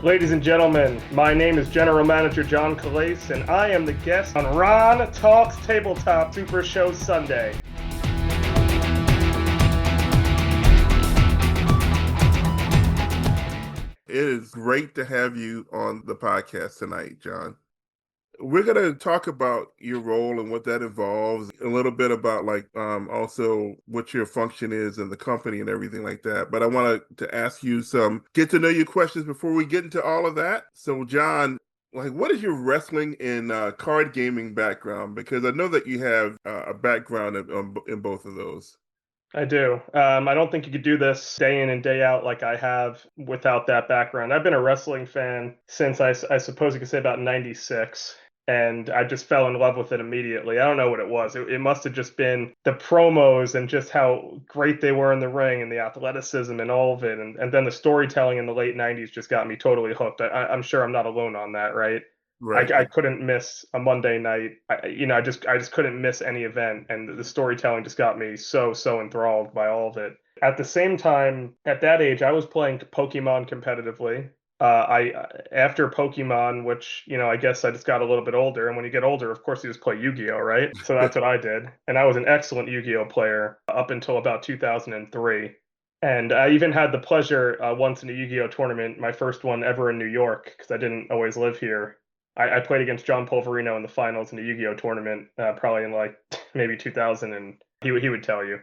Ladies and gentlemen, my name is General Manager John Calace, and I am the guest on Ron Talks Tabletop Supershow Sunday. It is great to have you on the podcast tonight, John. We're going to talk about your role and what that involves, a little bit about also what your function is in the company and everything like that. But I wanted to ask you some get to know you questions before we get into all of that. So, John, what is your wrestling and card gaming background? Because I know that you have a background in both of those. I do. I don't think you could do this day in and day out like I have without that background. I've been a wrestling fan since I suppose you could say about 96. And I just fell in love with it immediately. I don't know what it was. It must have just been the promos and just how great they were in the ring and the athleticism and all of it. And then the storytelling in the late 90s just got me totally hooked. I'm sure I'm not alone on that, right? Right. I couldn't miss a Monday night. I just couldn't miss any event, and the storytelling just got me so enthralled by all of it. At the same time, at that age, I was playing Pokemon competitively. I After Pokemon, which I guess I just got a little bit older, and when you get older, of course, you just play Yu-Gi-Oh, right? So that's what I did, and I was an excellent Yu-Gi-Oh player up until about 2003. And I even had the pleasure once in a Yu-Gi-Oh tournament, my first one ever in New York, because I didn't always live here. I played against John Polverino in the finals in the Yu-Gi-Oh tournament, probably in maybe 2000, and he would tell you.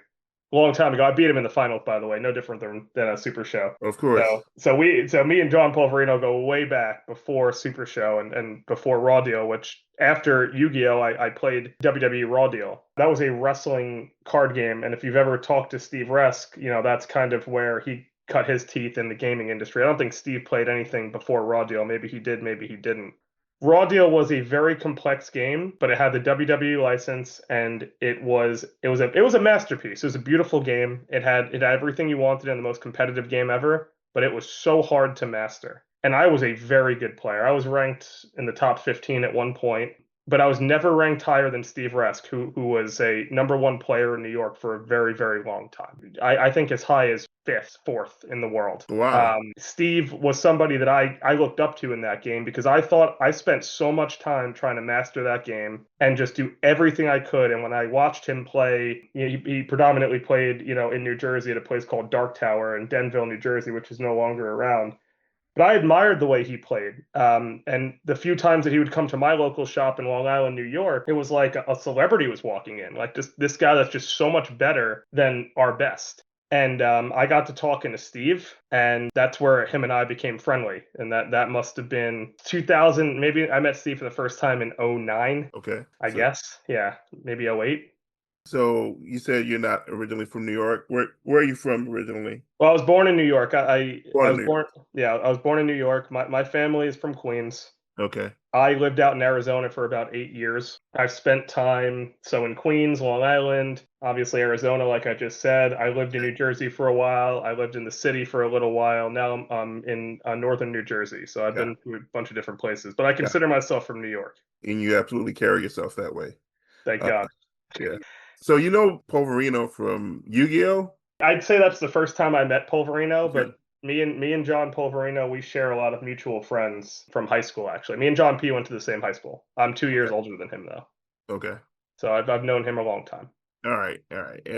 A long time ago. I beat him in the finals, by the way. No different than a Super Show. Of course. So me and John Polverino go way back before Super Show and before Raw Deal, which after Yu-Gi-Oh, I played WWE Raw Deal. That was a wrestling card game, and if you've ever talked to Steve Resk, that's kind of where he cut his teeth in the gaming industry. I don't think Steve played anything before Raw Deal. Maybe he did, maybe he didn't. Raw Deal was a very complex game, but it had the WWE license, and it was a masterpiece. It was a beautiful game. It had everything you wanted in the most competitive game ever, but it was so hard to master. And I was a very good player. I was ranked in the top 15 at one point, but I was never ranked higher than Steve Resk, who was a number one player in New York for a very, very long time. I think as high as fifth, fourth in the world. Wow. Steve was somebody that I looked up to in that game because I thought I spent so much time trying to master that game and just do everything I could. And when I watched him play, he predominantly played, in New Jersey at a place called Dark Tower in Denville, New Jersey, which is no longer around. But I admired the way he played. And the few times that he would come to my local shop in Long Island, New York, it was like a celebrity was walking in, like this guy that's just so much better than our best. And I got to talking to Steve, and that's where him and I became friendly. And that must have been 2000. Maybe I met Steve for the first time in 09, Okay. I guess. Yeah, maybe 08. So you said you're not originally from New York. Where are you from originally? Well, I was born in New York. I Born in was New York. born, yeah, I was born in New York. My family is from Queens. Okay. I lived out in Arizona for about 8 years. I've spent time in Queens, Long Island, obviously Arizona, like I just said. I lived in New Jersey for a while. I lived in the city for a little while. Now I'm in northern New Jersey, so I've Yeah. been to a bunch of different places. But I consider myself from New York. And you absolutely carry yourself that way. Thank Uh, God. yeah. So you know Polverino from Yu-Gi-Oh? I'd say that's the first time I met Polverino, Okay. but me and John Polverino, we share a lot of mutual friends from high school. Actually, me and John P went to the same high school. I'm 2 years Okay. older than him though, Okay. so I've known him a long time. All right. All right. I've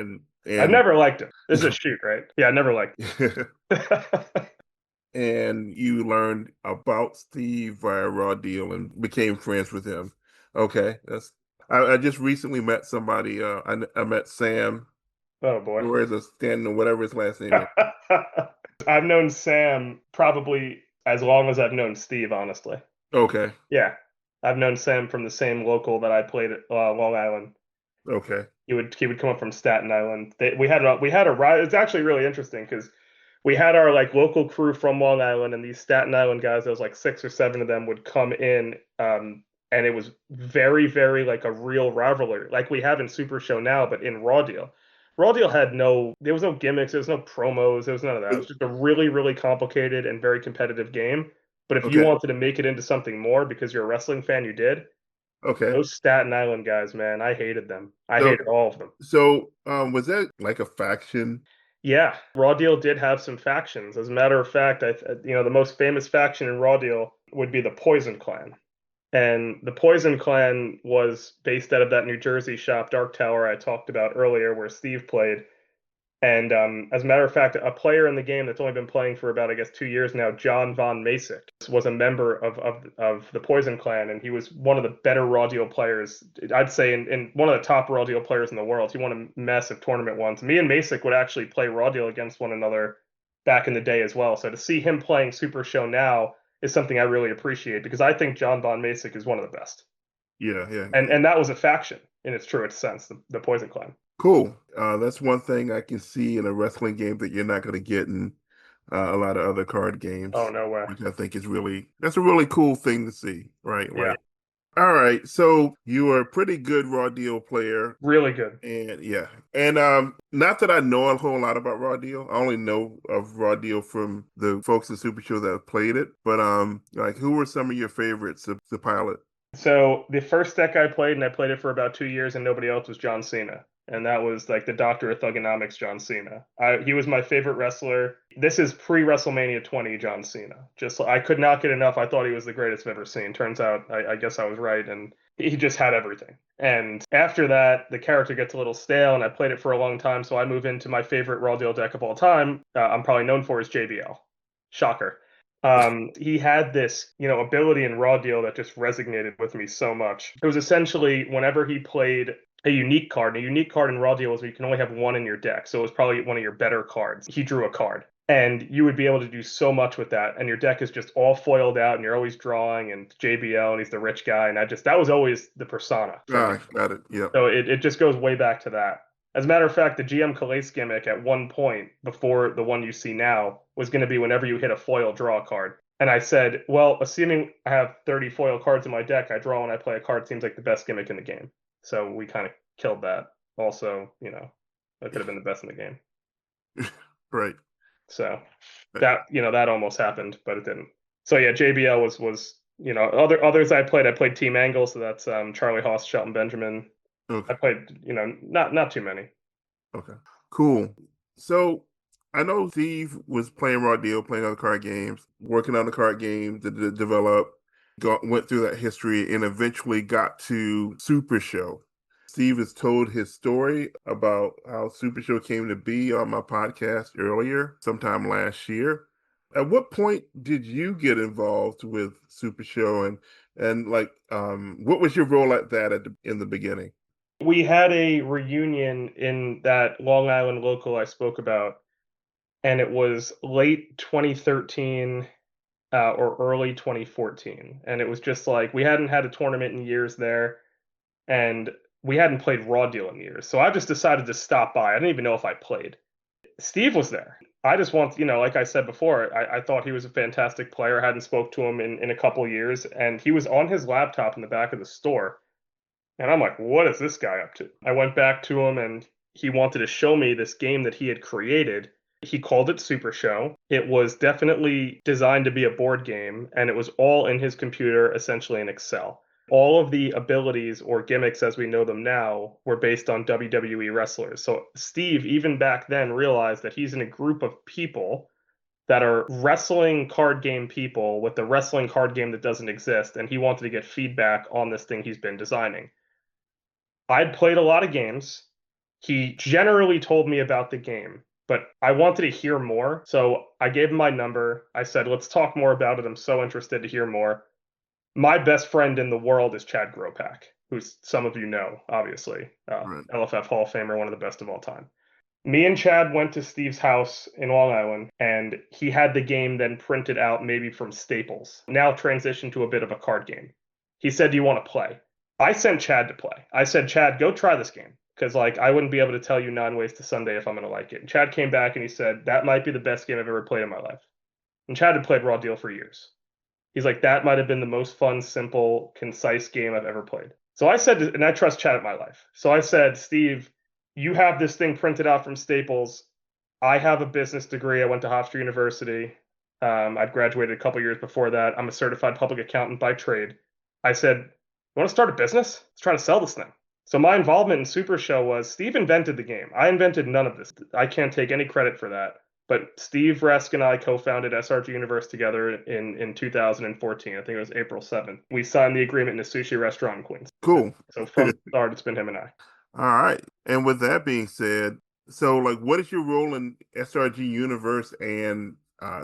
And never liked him. This is a shoot, right? Yeah, I never liked him. and you learned about Steve via Raw Deal and became friends with him. Okay. I just recently met somebody. I met Sam. Oh boy. Where is a Stanton or whatever his last name is. I've known Sam probably as long as I've known Steve, honestly. Okay. Yeah. I've known Sam from the same local that I played at Long Island. Okay. He would come up from Staten Island. We had a ride. It's actually really interesting because we had our local crew from Long Island, and these Staten Island guys. There was like 6 or 7 of them would come in, and it was very very like a real rivalry, like we have in Super Show now, but in Raw Deal. Raw Deal there was no gimmicks, there was no promos, there was none of that. It was just a really really complicated and very competitive game. But if you Okay. wanted to make it into something more because you're a wrestling fan, you did. Okay. Those Staten Island guys, man, I hated them. I So hated all of them. so was that like a faction? Yeah, Raw Deal did have some factions. As a matter of fact, the most famous faction in Raw Deal would be the Poison Clan. And the Poison Clan was based out of that New Jersey shop, Dark Tower, I talked about earlier, where Steve played. And as a matter of fact, a player in the game that's only been playing for about, I guess, 2 years now, John Von Masick, was a member of the Poison Clan, and he was one of the better Raw Deal players. I'd say in one of the top Raw Deal players in the world. He won a massive tournament once. Me and Masick would actually play Raw Deal against one another back in the day as well. So to see him playing Super Show now is something I really appreciate because I think John Von Masick is one of the best. Yeah, yeah. And that was a faction in its truest sense, the Poison Clan. Cool. That's one thing I can see in a wrestling game that you're not going to get in a lot of other card Oh, games, no way. which I think is that's a really cool thing to see. Right, Yeah, right. All right. So you are a pretty good Raw Deal player. really good. And yeah. And not that I know a whole lot about Raw Deal. I only know of Raw Deal from the folks in Super Show that have played it. But like who were some of your favorites to pilot? So the first deck I played, and I played it for about 2 years, and nobody else was John Cena. And that was like the Doctor of Thugonomics, John Cena. He was my favorite wrestler. This is pre WrestleMania 20, John Cena. Just I could not get enough. I thought he was the greatest I've ever seen. Turns out, I guess I was right, and he just had everything. And after that, the character gets a little stale, and I played it for a long time. So I move into my favorite Raw Deal deck of all time. I'm probably known for is JBL. Shocker. He had this, ability in Raw Deal that just resonated with me so much. It was essentially whenever he played a unique card, and a unique card in Raw Deal is you can only have one in your deck, so it was probably one of your better cards. He drew a card, and you would be able to do so much with that, and your deck is just all foiled out, and you're always drawing, and JBL, and he's the rich guy, and that was always the persona for me. Got it. Yeah. So it just goes way back to that. As a matter of fact, the GM Calace gimmick at one point before the one you see now was going to be whenever you hit a foil, draw a card. And I said, well, assuming I have 30 foil cards in my deck, I draw when I play a card seems like the best gimmick in the game. So we kind of killed that. Also, that could have been the best in the game. Right. So that almost happened, but it didn't. So yeah, JBL was others I played Team Angle, so that's Charlie Haas, Shelton Benjamin. Okay. I played, not too many. Okay. Cool. So I know Steve was playing Raw Deal, playing other card games, working on the card game to develop, went through that history, and eventually got to Super Show. Steve has told his story about how Super Show came to be on my podcast earlier, sometime last year. At what point did you get involved with Super Show, and like what was your role at that in the beginning? We had a reunion in that Long Island local I spoke about, and it was late 2013 or early 2014. And it was just like we hadn't had a tournament in years there, and we hadn't played Raw Deal in years. So I just decided to stop by. I didn't even know if I played. Steve was there. I just want, like I said before, I thought he was a fantastic player. I hadn't spoke to him in a couple years, and he was on his laptop in the back of the store. And I'm like, what is this guy up to? I went back to him and he wanted to show me this game that he had created. He called it Super Show. It was definitely designed to be a board game, and it was all in his computer, essentially in Excel. All of the abilities or gimmicks as we know them now were based on WWE wrestlers. So Steve, even back then, realized that he's in a group of people that are wrestling card game people with the wrestling card game that doesn't exist, and he wanted to get feedback on this thing he's been designing. I'd played a lot of games. He generally told me about the game, but I wanted to hear more. So I gave him my number. I said, let's talk more about it. I'm so interested to hear more. My best friend in the world is Chad Gropak, who some of you know, obviously. Right. LFF Hall of Famer, one of the best of all time. Me and Chad went to Steve's house in Long Island, and he had the game then printed out maybe from Staples, now transitioned to a bit of a card game. He said, do you want to play? I sent Chad to play. I said, Chad, go try this game. Because I wouldn't be able to tell you 9 ways to Sunday if I'm going to like it. And Chad came back and he said, that might be the best game I've ever played in my life. And Chad had played Raw Deal for years. He's like, that might have been the most fun, simple, concise game I've ever played. So I said, and I trust Chad at my life. So I said, Steve, you have this thing printed out from Staples. I have a business degree. I went to Hofstra University. I'd graduated a couple years before that. I'm a certified public accountant by trade. I said, you want to start a business? Let's try to sell this thing. So my involvement in Super Show was Steve invented the game. I invented none of this. I can't take any credit for that. But Steve Resk and I co-founded SRG Universe together in 2014. I think it was April 7th. We signed the agreement in a sushi restaurant in Queens. Cool. So from the start, it's been him and I. All right. And with that being said, so like, what is your role in SRG Universe and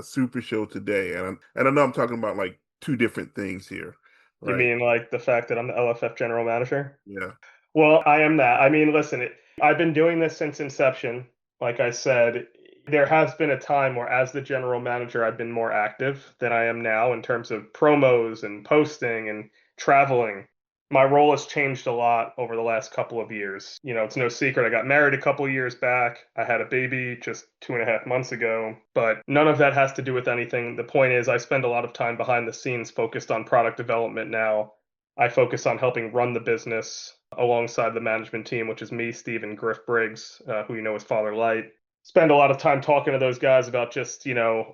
Super Show today? And I know I'm talking about like two different things here, You right? mean like the fact that I'm the LFF general manager? Yeah. Well, I am that. I mean, listen, I've been doing this since inception. Like I said, there has been a time where, as the general manager, I've been more active than I am now in terms of promos and posting and traveling. My role has changed a lot over the last couple of years. You know, it's no secret. I got married a couple of years back. I had a baby just 2.5 months ago, but none of that has to do with anything. The point is, I spend a lot of time behind the scenes focused on product development now. I focus on helping run the business alongside the management team, which is me, Steve, and Griff Briggs, who you know as Father Light. Spend a lot of time talking to those guys about just,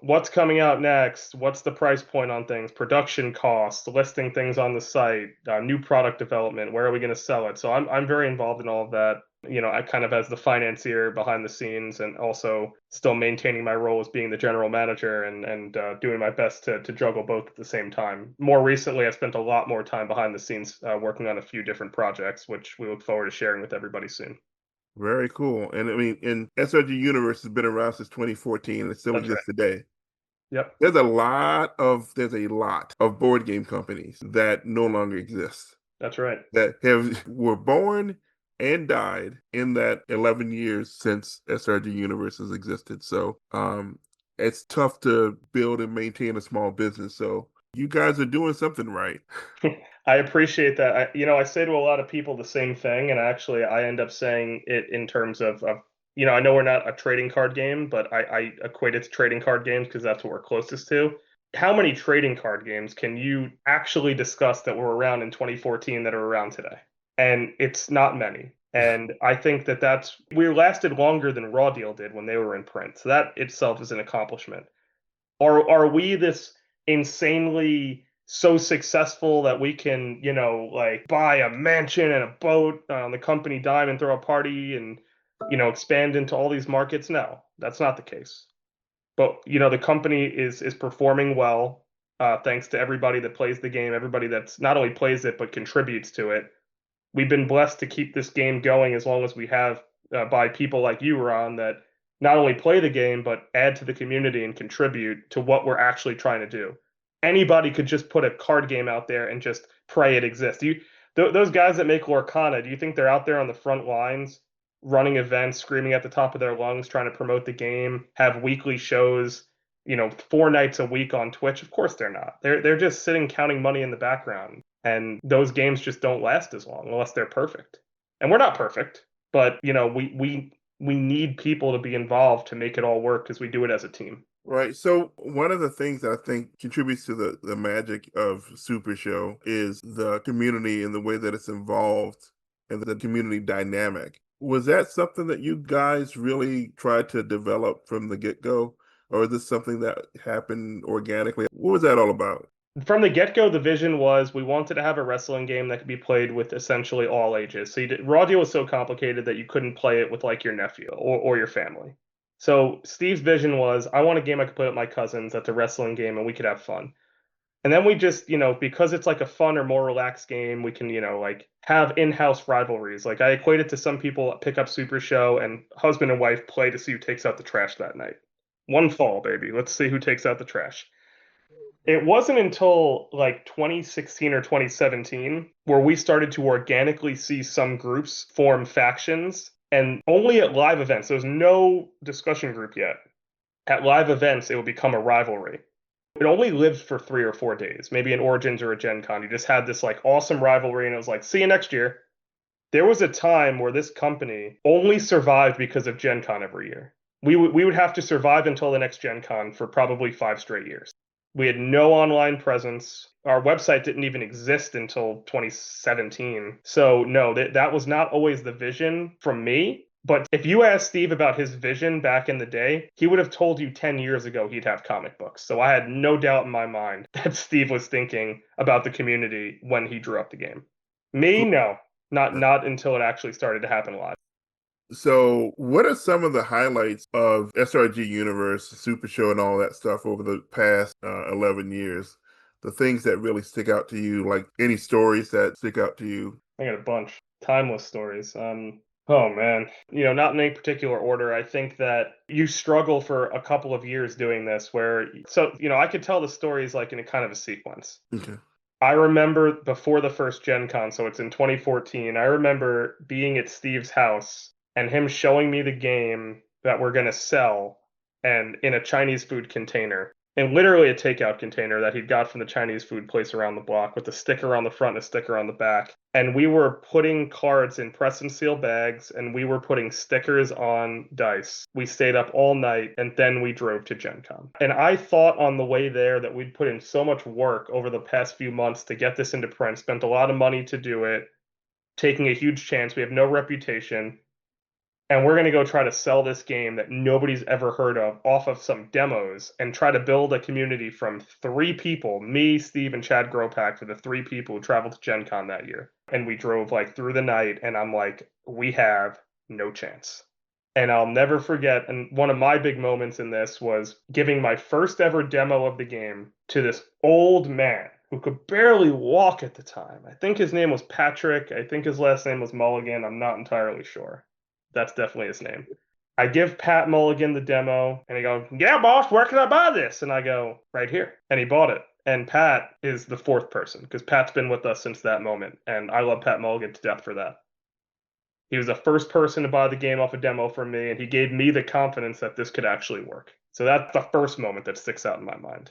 what's coming out next, what's the price point on things, production costs, listing things on the site, new product development, where are we going to sell it? So I'm very involved in all of that. I kind of as the financier behind the scenes and also still maintaining my role as being the general manager and doing my best to juggle both at the same time. More recently, I spent a lot more time behind the scenes working on a few different projects, which we look forward to sharing with everybody soon. Very cool. And I mean, and SRG Universe has been around since 2014 and it still That's right. exists today. Yep. There's a lot of board game companies that no longer exist That's right. that have were born and died in that 11 years since SRG Universe has existed. So it's tough to build and maintain a small business. So you guys are doing something right. I appreciate that. I say to a lot of people the same thing, and actually, I end up saying it in terms of, I know we're not a trading card game, but I equate it to trading card games because that's what we're closest to. How many trading card games can you actually discuss that were around in 2014 that are around today? And it's not many. And I think we lasted longer than Raw Deal did when they were in print. So that itself is an accomplishment. Are we this insanely so successful that we can, like buy a mansion and a boat on the company dime and throw a party and, expand into all these markets? No, that's not the case. But, the company is performing well, thanks to everybody that plays the game, everybody that's not only plays it but contributes to it. We've been blessed to keep this game going as long as we have, by people like you, Ron, that not only play the game but add to the community and contribute to what we're actually trying to do. Anybody could just put a card game out there and just pray it exists. Those guys that make Lorcana, do you think they're out there on the front lines running events, screaming at the top of their lungs, trying to promote the game, have weekly shows, 4 nights a week on Twitch? Of course they're not. They're just sitting counting money in the background. And those games just don't last as long unless they're perfect. And we're not perfect, but we need people to be involved to make it all work because we do it as a team. Right. So one of the things that I think contributes to the magic of Super Show is the community and the way that it's involved and the community dynamic. Was that something that you guys really tried to develop from the get-go? Or is this something that happened organically? What was that all about? From the get-go, the vision was we wanted to have a wrestling game that could be played with essentially all ages. So Raw Deal was so complicated that you couldn't play it with like your nephew or your family. So Steve's vision was I want a game I could play with my cousins that's a wrestling game and we could have fun. And then we just, because it's like a fun or more relaxed game, we can, like have in-house rivalries. Like I equate it to some people pick up Super Show and husband and wife play to see who takes out the trash that night. One fall, baby. Let's see who takes out the trash. It wasn't until like 2016 or 2017 where we started to organically see some groups form factions and only at live events. There's no discussion group yet. At live events, it would become a rivalry. It only lived for 3 or 4 days, maybe in Origins or a Gen Con. You just had this like awesome rivalry and it was like, see you next year. There was a time where this company only survived because of Gen Con every year. We would have to survive until the next Gen Con for probably 5 straight years. We had no online presence. Our website didn't even exist until 2017. So no, that was not always the vision from me. But if you asked Steve about his vision back in the day, he would have told you 10 years ago he'd have comic books. So I had no doubt in my mind that Steve was thinking about the community when he drew up the game. Me, no. Not until it actually started to happen live. So, what are some of the highlights of SRG Universe, Super Show, and all that stuff over the past 11 years? The things that really stick out to you, like any stories that stick out to you? I got a bunch. Timeless stories. Oh man. Not in any particular order. I think that you struggle for a couple of years doing this I could tell the stories like in a kind of a sequence. Okay. I remember before the first Gen Con, so it's in 2014, I remember being at Steve's house and him showing me the game that we're going to sell and in a Chinese food container. And literally a takeout container that he'd got from the Chinese food place around the block with a sticker on the front and a sticker on the back. And we were putting cards in press and seal bags and we were putting stickers on dice. We stayed up all night and then we drove to Gen Con. And I thought on the way there that we'd put in so much work over the past few months to get this into print, spent a lot of money to do it, taking a huge chance. We have no reputation. And we're going to go try to sell this game that nobody's ever heard of off of some demos and try to build a community from 3 people, me, Steve, and Chad Gropak, for the 3 people who traveled to Gen Con that year. And we drove like through the night and I'm like, we have no chance. And I'll never forget, and one of my big moments in this was giving my first ever demo of the game to this old man who could barely walk at the time. I think his name was Patrick. I think his last name was Mulligan. I'm not entirely sure. That's definitely his name. I give Pat Mulligan the demo, and he goes, "Yeah, boss, where can I buy this?" And I go, "Right here." And he bought it. And Pat is the 4th person, because Pat's been with us since that moment, and I love Pat Mulligan to death for that. He was the first person to buy the game off a demo from me, and he gave me the confidence that this could actually work. So that's the first moment that sticks out in my mind.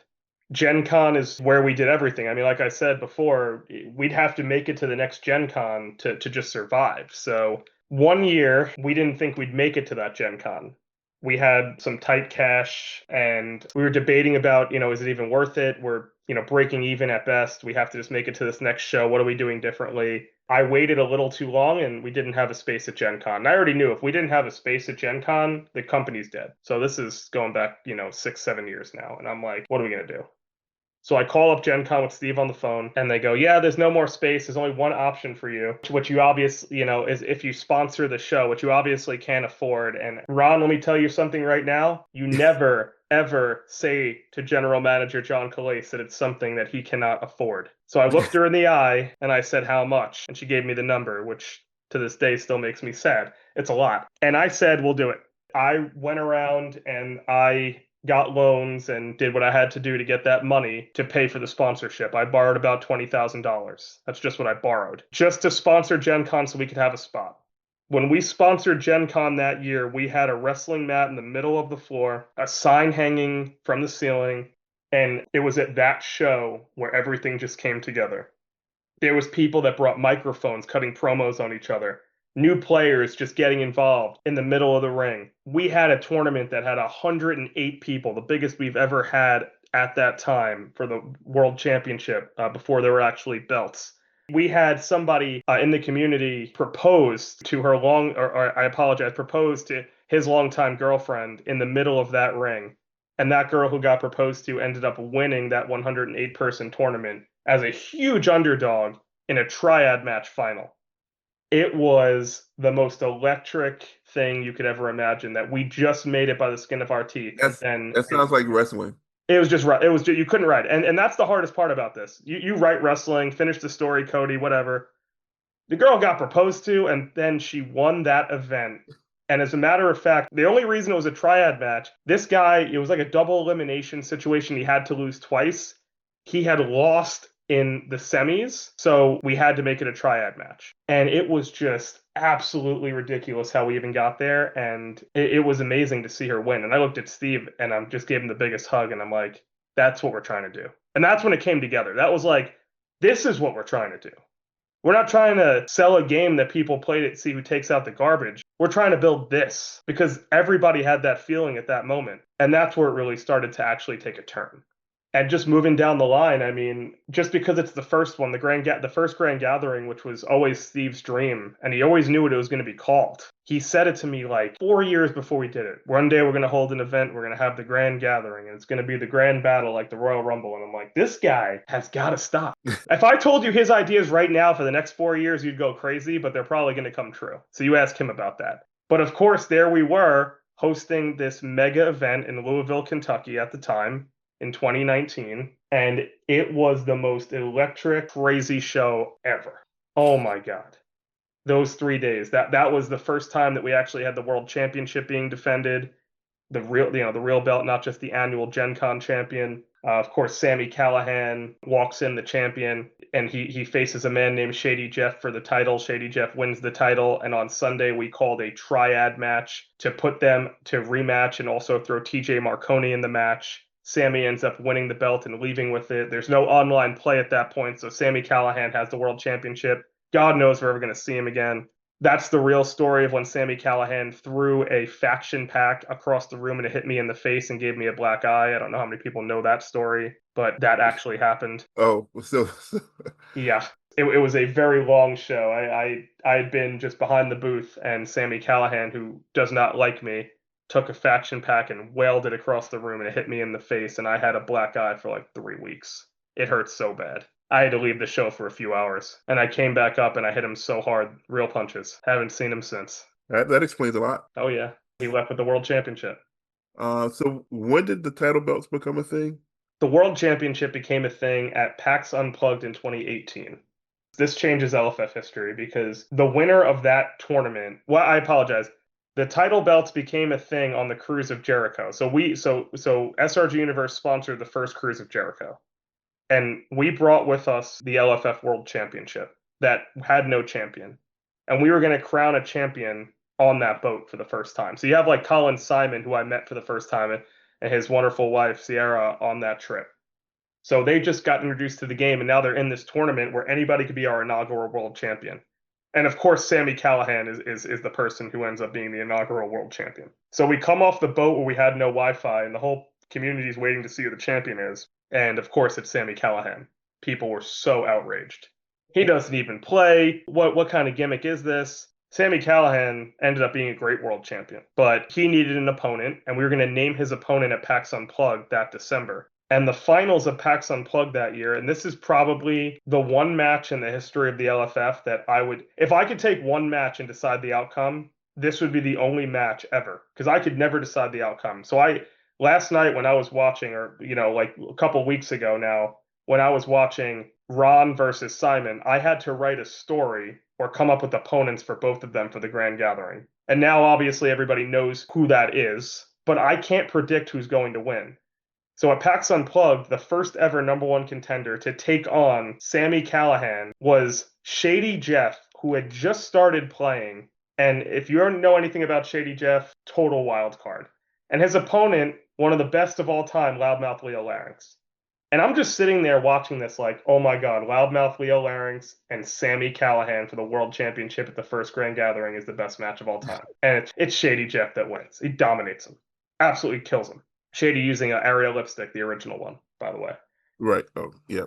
Gen Con is where we did everything. I mean, like I said before, we'd have to make it to the next Gen Con to just survive. So one year, we didn't think we'd make it to that Gen Con. We had some tight cash and we were debating about, is it even worth it? We're, breaking even at best. We have to just make it to this next show. What are we doing differently? I waited a little too long and we didn't have a space at Gen Con. And I already knew if we didn't have a space at Gen Con, the company's dead. So this is going back, 6, 7 years now. And I'm like, what are we going to do? So I call up Gen Con with Steve on the phone and they go, "Yeah, there's no more space. There's only one option for you, which you obviously, is if you sponsor the show, which you obviously can't afford." And Ron, let me tell you something right now. You never, ever say to General Manager John Calace that it's something that he cannot afford. So I looked her in the eye and I said, "How much?" And she gave me the number, which to this day still makes me sad. It's a lot. And I said, "We'll do it." I went around and I got loans and did what I had to do to get that money to pay for the sponsorship. I borrowed about $20,000. That's just what I borrowed, just to sponsor Gen Con so we could have a spot. When we sponsored Gen Con that year, we had a wrestling mat in the middle of the floor, a sign hanging from the ceiling, and it was at that show where everything just came together. There was people that brought microphones cutting promos on each other. New players just getting involved in the middle of the ring. We had a tournament that had 108 people, the biggest we've ever had at that time for the World Championship before there were actually belts. We had somebody in the community propose to her propose to his longtime girlfriend in the middle of that ring. And that girl who got proposed to ended up winning that 108-person tournament as a huge underdog in a triad match final. It was the most electric thing you could ever imagine, that we just made it by the skin of our teeth. That sounds like wrestling. It was just right. It was you couldn't write it. And that's the hardest part about this. You write wrestling, finish the story, Cody, whatever. The girl got proposed to, and then she won that event. And as a matter of fact, the only reason it was a triad match, this guy, it was like a double elimination situation. He had to lose twice. He had lost in the semis, so we had to make it a triad match. And it was just absolutely ridiculous how we even got there, and it was amazing to see her win. And I looked at Steve and I just gave him the biggest hug, and I'm like, that's what we're trying to do. And that's when it came together. That was like, this is what we're trying to do. We're not trying to sell a game that people play to see who takes out the garbage. We're trying to build this, because everybody had that feeling at that moment. And that's where it really started to actually take a turn. And just moving down the line, I mean, just because it's the first one, the first Grand Gathering, which was always Steve's dream, and he always knew what it was going to be called. He said it to me like 4 years before we did it. One day we're going to hold an event, we're going to have the Grand Gathering, and it's going to be the Grand Battle like the Royal Rumble. And I'm like, this guy has got to stop. If I told you his ideas right now for the next 4 years, you'd go crazy, but they're probably going to come true. So you ask him about that. But of course, there we were hosting this mega event in Louisville, Kentucky at the time in 2019, and it was the most electric, crazy show ever. Oh my God. Those 3 days. That was the first time that we actually had the world championship being defended, the real belt, not just the annual Gen Con champion. Of course, Sami Callihan walks in the champion, and he faces a man named Shady Jeff for the title. Shady Jeff wins the title, and on Sunday we called a triad match to put them to rematch and also throw TJ Marconi in the match. Sami ends up winning the belt and leaving with it. There's no online play at that point, so Sami Callihan has the world championship. God knows we're ever going to see him again. That's the real story of when Sami Callihan threw a faction pack across the room and it hit me in the face and gave me a black eye. I don't know how many people know that story, but that actually happened. Oh, so Yeah, it was a very long show. I had been just behind the booth, and Sami Callihan, who does not like me, took a faction pack and wailed it across the room and it hit me in the face, and I had a black eye for like 3 weeks. It hurt so bad. I had to leave the show for a few hours, and I came back up and I hit him so hard, real punches. Haven't seen him since. that explains a lot. Oh yeah, he left with the world championship. So when did the title belts become a thing? The world championship became a thing at PAX Unplugged in 2018. This changes LFF history because the winner of that tournament, well, I apologize. The title belts became a thing on the Cruise of Jericho. So SRG Universe sponsored the first Cruise of Jericho. And we brought with us the LFF World Championship that had no champion. And we were going to crown a champion on that boat for the first time. So you have like Colin Simon, who I met for the first time, and his wonderful wife, Sierra, on that trip. So they just got introduced to the game, and now they're in this tournament where anybody could be our inaugural world champion. And of course, Sami Callihan is the person who ends up being the inaugural world champion. So we come off the boat where we had no Wi-Fi, and the whole community is waiting to see who the champion is. And of course, it's Sami Callihan. People were so outraged. He doesn't even play. What kind of gimmick is this? Sami Callihan ended up being a great world champion, but he needed an opponent, and we were going to name his opponent at PAX Unplugged that December. And the finals of PAX Unplugged that year, and this is probably the one match in the history of the LFF that I would, if I could take one match and decide the outcome, this would be the only match ever, because I could never decide the outcome. So last night when I was watching, or, like a couple weeks ago now, when I was watching Ron versus Simon, I had to write a story or come up with opponents for both of them for the Grand Gathering. And now obviously everybody knows who that is, but I can't predict who's going to win. So at PAX Unplugged, the first ever number one contender to take on Sami Callihan was Shady Jeff, who had just started playing. And if you know anything about Shady Jeff, total wild card. And his opponent, one of the best of all time, Loudmouth Leo Larynx. And I'm just sitting there watching this like, oh my God, Loudmouth Leo Larynx and Sami Callihan for the World Championship at the first Grand Gathering is the best match of all time. And it's Shady Jeff that wins. He dominates him. Absolutely kills him. Shady using an Ariel lipstick, the original one, by the way. Right. Oh, yeah.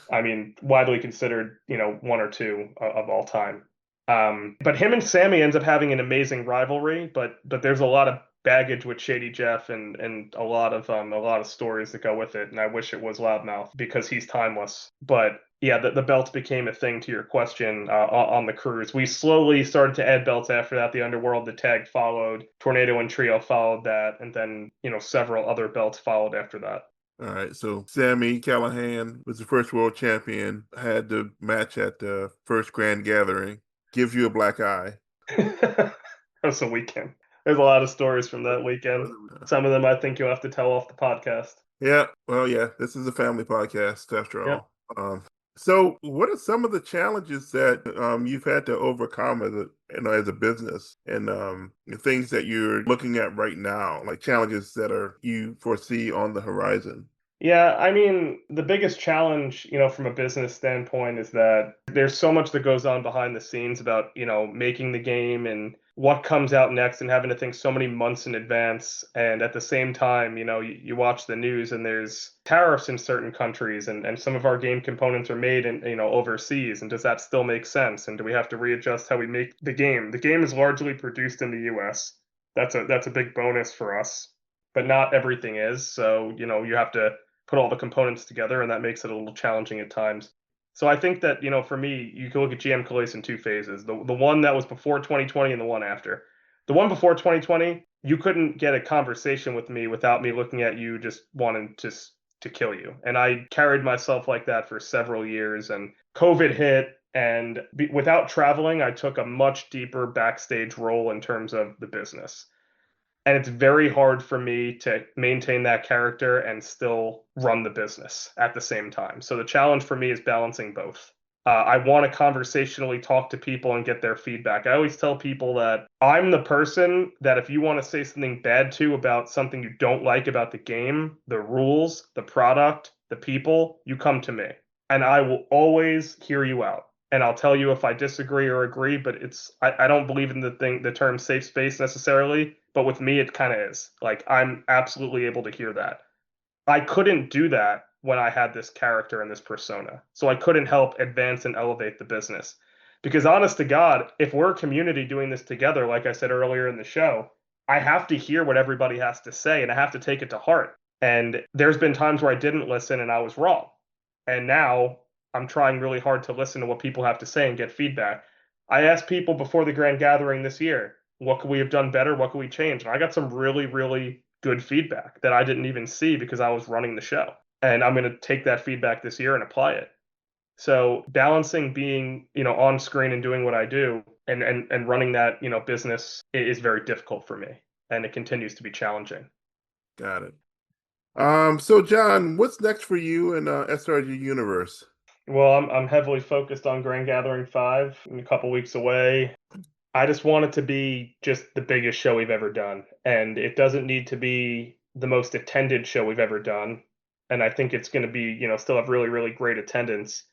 I mean, widely considered, one or two of all time. But him and Sami ends up having an amazing rivalry, but there's a lot of baggage with Shady Jeff and a lot of stories that go with it. And I wish it was Loudmouth because he's timeless. But yeah, the belts became a thing to your question on the cruise. We slowly started to add belts after that. The Underworld, the Tag followed, Tornado and Trio followed that, and then several other belts followed after that. All right, so Sami Callihan was the first world champion, had the match at the first Grand Gathering, gives you a black eye. That was a weekend. There's a lot of stories from that weekend. Some of them I think you'll have to tell off the podcast. Yeah, well, yeah, this is a family podcast after all. Yep. So what are some of the challenges that you've had to overcome as a business, and things that you're looking at right now, like challenges that you foresee on the horizon? Yeah, I mean, the biggest challenge, from a business standpoint is that there's so much that goes on behind the scenes about, making the game and what comes out next and having to think so many months in advance. And at the same time, you watch the news and there's tariffs in certain countries and some of our game components are made in, overseas. And does that still make sense? And do we have to readjust how we make the game? The game is largely produced in the US. That's a big bonus for us, but not everything is. So, you have to put all the components together and that makes it a little challenging at times. So I think that, for me, you can look at GM Calace in two phases. The one that was before 2020 and the one after. The one before 2020, you couldn't get a conversation with me without me looking at you just wanting to kill you. And I carried myself like that for several years and COVID hit and without traveling, I took a much deeper backstage role in terms of the business. And it's very hard for me to maintain that character and still run the business at the same time. So the challenge for me is balancing both. I want to conversationally talk to people and get their feedback. I always tell people that I'm the person that if you want to say something bad to about something you don't like about the game, the rules, the product, the people, you come to me. And I will always hear you out. And I'll tell you if I disagree or agree, but I don't believe in the term safe space necessarily, but with me it kind of is. Like I'm absolutely able to hear that. I couldn't do that when I had this character and this persona. So I couldn't help advance and elevate the business. Because honest to God, if we're a community doing this together, like I said earlier in the show, I have to hear what everybody has to say and I have to take it to heart. And there's been times where I didn't listen and I was wrong. And now I'm trying really hard to listen to what people have to say and get feedback. I asked people before the grand gathering this year, what could we have done better? What could we change? And I got some really, really good feedback that I didn't even see because I was running the show. And I'm going to take that feedback this year and apply it. So balancing being, on screen and doing what I do and running that, business is very difficult for me. And it continues to be challenging. Got it. So John, what's next for you in SRG Universe? Well, I'm heavily focused on Grand Gathering 5 in a couple weeks away. I just want it to be just the biggest show we've ever done. And it doesn't need to be the most attended show we've ever done. And I think it's going to be, still have really, really great attendance.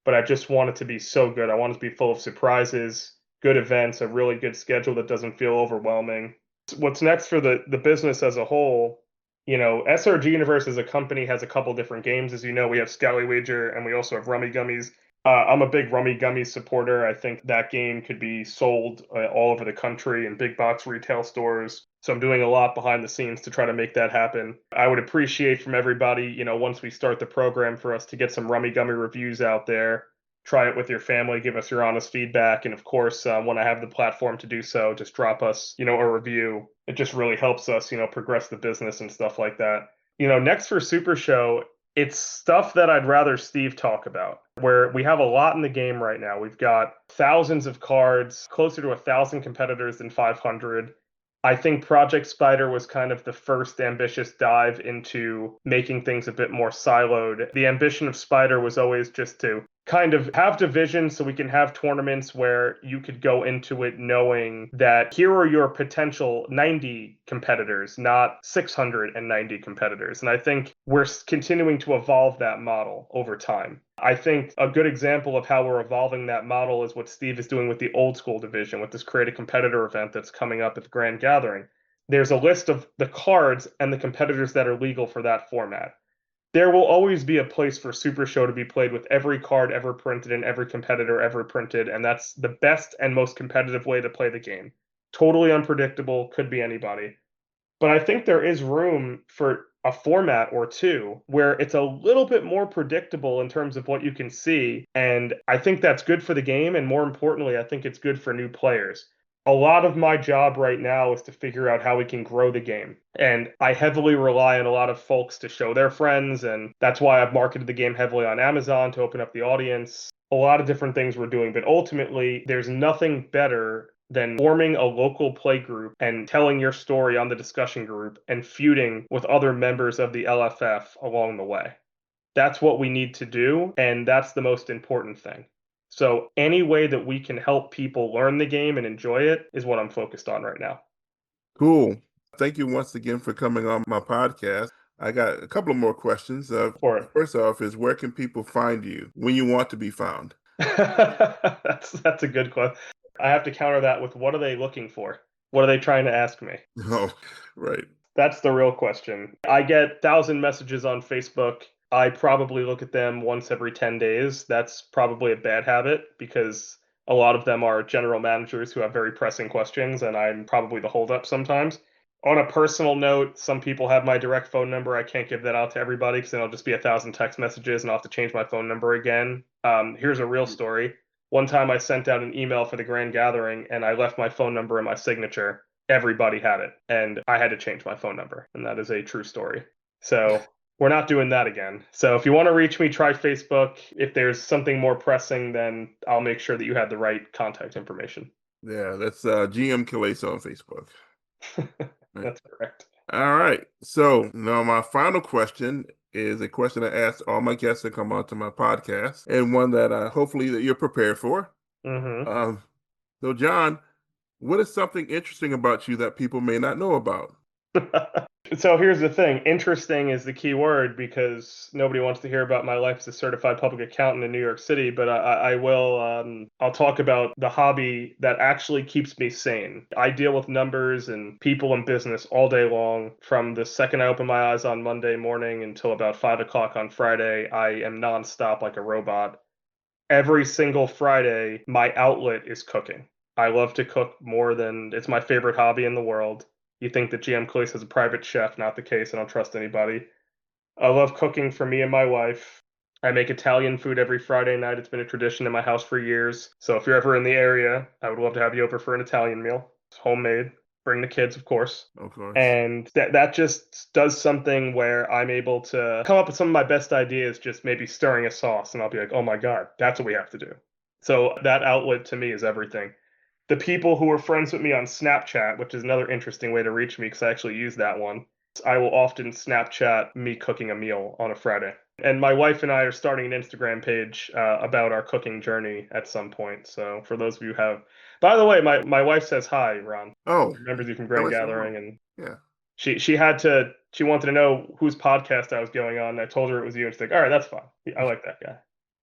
But I just want it to be so good. I want it to be full of surprises, good events, a really good schedule that doesn't feel overwhelming. What's next for the business as a whole? SRG Universe as a company has a couple different games. As you know, we have Scallywager and we also have Rummy Gummies. I'm a big Rummy Gummies supporter. I think that game could be sold all over the country in big box retail stores. So I'm doing a lot behind the scenes to try to make that happen. I would appreciate from everybody, once we start the program for us to get some Rummy Gummy reviews out there. Try it with your family, give us your honest feedback. And of course, when I have the platform to do so, just drop us, a review. It just really helps us, progress the business and stuff like that. Next for Super Show, it's stuff that I'd rather Steve talk about, where we have a lot in the game right now. We've got thousands of cards, closer to 1,000 competitors than 500. I think Project Spider was kind of the first ambitious dive into making things a bit more siloed. The ambition of Spider was always just to kind of have divisions so we can have tournaments where you could go into it knowing that here are your potential 90 competitors, not 690 competitors. And I think we're continuing to evolve that model over time. I think a good example of how we're evolving that model is what Steve is doing with the old school division, with this Create a Competitor event that's coming up at the Grand Gathering. There's a list of the cards and the competitors that are legal for that format. There will always be a place for Super Show to be played with every card ever printed and every competitor ever printed, and that's the best and most competitive way to play the game. Totally unpredictable, could be anybody. But I think there is room for a format or two where it's a little bit more predictable in terms of what you can see, and I think that's good for the game, and more importantly, I think it's good for new players. A lot of my job right now is to figure out how we can grow the game. And I heavily rely on a lot of folks to show their friends. And that's why I've marketed the game heavily on Amazon to open up the audience. A lot of different things we're doing. But ultimately, there's nothing better than forming a local play group and telling your story on the discussion group and feuding with other members of the LFF along the way. That's what we need to do. And that's the most important thing. So any way that we can help people learn the game and enjoy it is what I'm focused on right now. Cool. Thank you once again for coming on my podcast. I got a couple of more questions. For it. First off is where can people find you when you want to be found? That's a good question. I have to counter that with what are they looking for? What are they trying to ask me? Oh, right. That's the real question. I get 1,000 messages on Facebook. I probably look at them once every 10 days. That's probably a bad habit because a lot of them are general managers who have very pressing questions, and I'm probably the holdup sometimes. On a personal note, some people have my direct phone number. I can't give that out to everybody because then it'll just be 1,000 text messages and I'll have to change my phone number again. Here's a real story. One time I sent out an email for the grand gathering and I left my phone number in my signature. Everybody had it, and I had to change my phone number, and that is a true story. So we're not doing that again. So if you want to reach me, try Facebook. If there's something more pressing, then I'll make sure that you have the right contact information. Yeah, that's GM Calace on Facebook. Right. That's correct. All right. So now my final question is a question I ask all my guests that come onto my podcast, and one that hopefully that you're prepared for. Mm-hmm. So John, what is something interesting about you that people may not know about? So here's the thing. Interesting is the key word because nobody wants to hear about my life as a certified public accountant in New York City, but I will, I'll talk about the hobby that actually keeps me sane. I deal with numbers and people and business all day long. From the second I open my eyes on Monday morning until about 5 o'clock on Friday, I am nonstop like a robot. Every single Friday, my outlet is cooking. I love to cook more than it's my favorite hobby in the world. You think that GM Clay's is a private chef, not the case. I don't trust anybody. I love cooking for me and my wife. I make Italian food every Friday night. It's been a tradition in my house for years. So if you're ever in the area, I would love to have you over for an Italian meal. It's homemade. Bring the kids, of course. Of course. And that just does something where I'm able to come up with some of my best ideas, just maybe stirring a sauce, and I'll be like, oh my God, that's what we have to do. So that outlet to me is everything. The people who are friends with me on Snapchat, which is another interesting way to reach me because I actually use that one, I will often Snapchat me cooking a meal on a Friday. And my wife and I are starting an Instagram page about our cooking journey at some point. So for those of you who have, by the way, my wife says hi, Ron. Oh, Remembers you from I Grand like the world. Gathering, and Yeah. she wanted to know whose podcast I was going on. And I told her it was you, and she's like, all right, that's fine. I like that guy.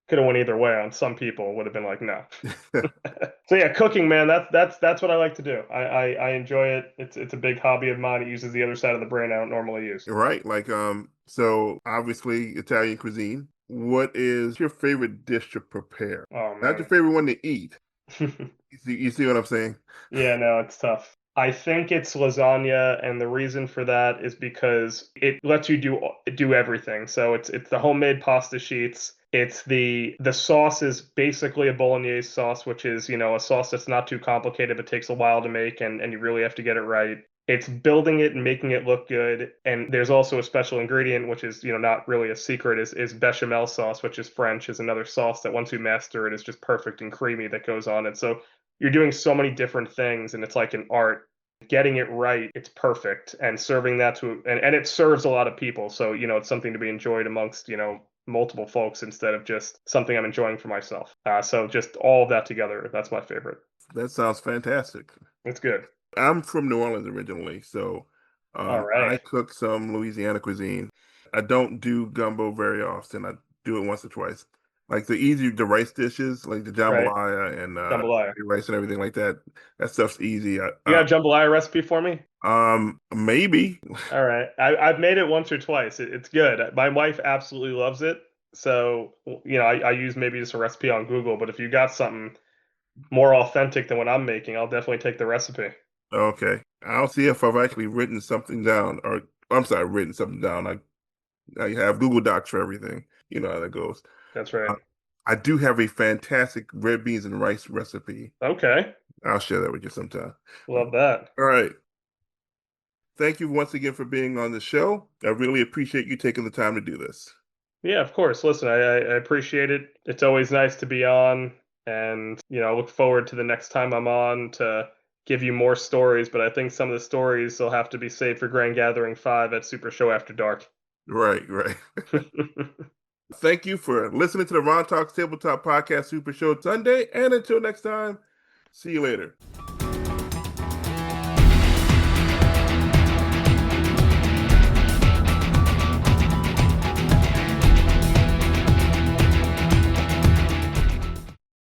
Could have went either way. On some people would have been like, no. So yeah, cooking, man. That's what I like to do. I enjoy it. It's a big hobby of mine. It uses the other side of the brain I don't normally use. Right. Like, so obviously Italian cuisine. What is your favorite dish to prepare? Oh Not your man. favorite one to eat. You see what I'm saying? Yeah, no, it's tough. I think it's lasagna, and the reason for that is because it lets you do everything. So it's the homemade pasta sheets. It's the sauce is basically a bolognese sauce, which is, a sauce that's not too complicated but takes a while to make, and you really have to get it right. It's building it and making it look good. And there's also a special ingredient, which is, not really a secret, is bechamel sauce, which is French, is another sauce that once you master it is just perfect and creamy that goes on it. So you're doing so many different things and it's like an art. Getting it right, it's perfect. And serving that and it serves a lot of people. So, it's something to be enjoyed amongst, multiple folks instead of just something I'm enjoying for myself. So just all of that together, that's my favorite. That sounds fantastic. It's good. I'm from New Orleans originally, so All I right. cook some Louisiana cuisine. I don't do gumbo very often. I do it once or twice. Like the rice dishes, like the Right. jambalaya and Jambalaya. rice and everything like that. That stuff's easy. You got a jambalaya recipe for me? Maybe. All right. I've made it once or twice. It's good. My wife absolutely loves it. So, I use maybe just a recipe on Google, but if you got something more authentic than what I'm making, I'll definitely take the recipe. Okay. I'll see if I've actually written something down, or I'm sorry, written something down. I have Google Docs for everything. You know how that goes. That's right. Uh, I do have a fantastic red beans and rice recipe. Okay. I'll share that with you sometime. Love that. All right. Thank you once again for being on the show. I really appreciate you taking the time to do this. Yeah, of course. Listen, I appreciate it. It's always nice to be on, and I look forward to the next time I'm on to give you more stories. But I think some of the stories will have to be saved for Grand Gathering 5 at Super Show After Dark. Right, right. Thank you for listening to the Ron Talks Tabletop Podcast Super Show Sunday. And until next time, see you later.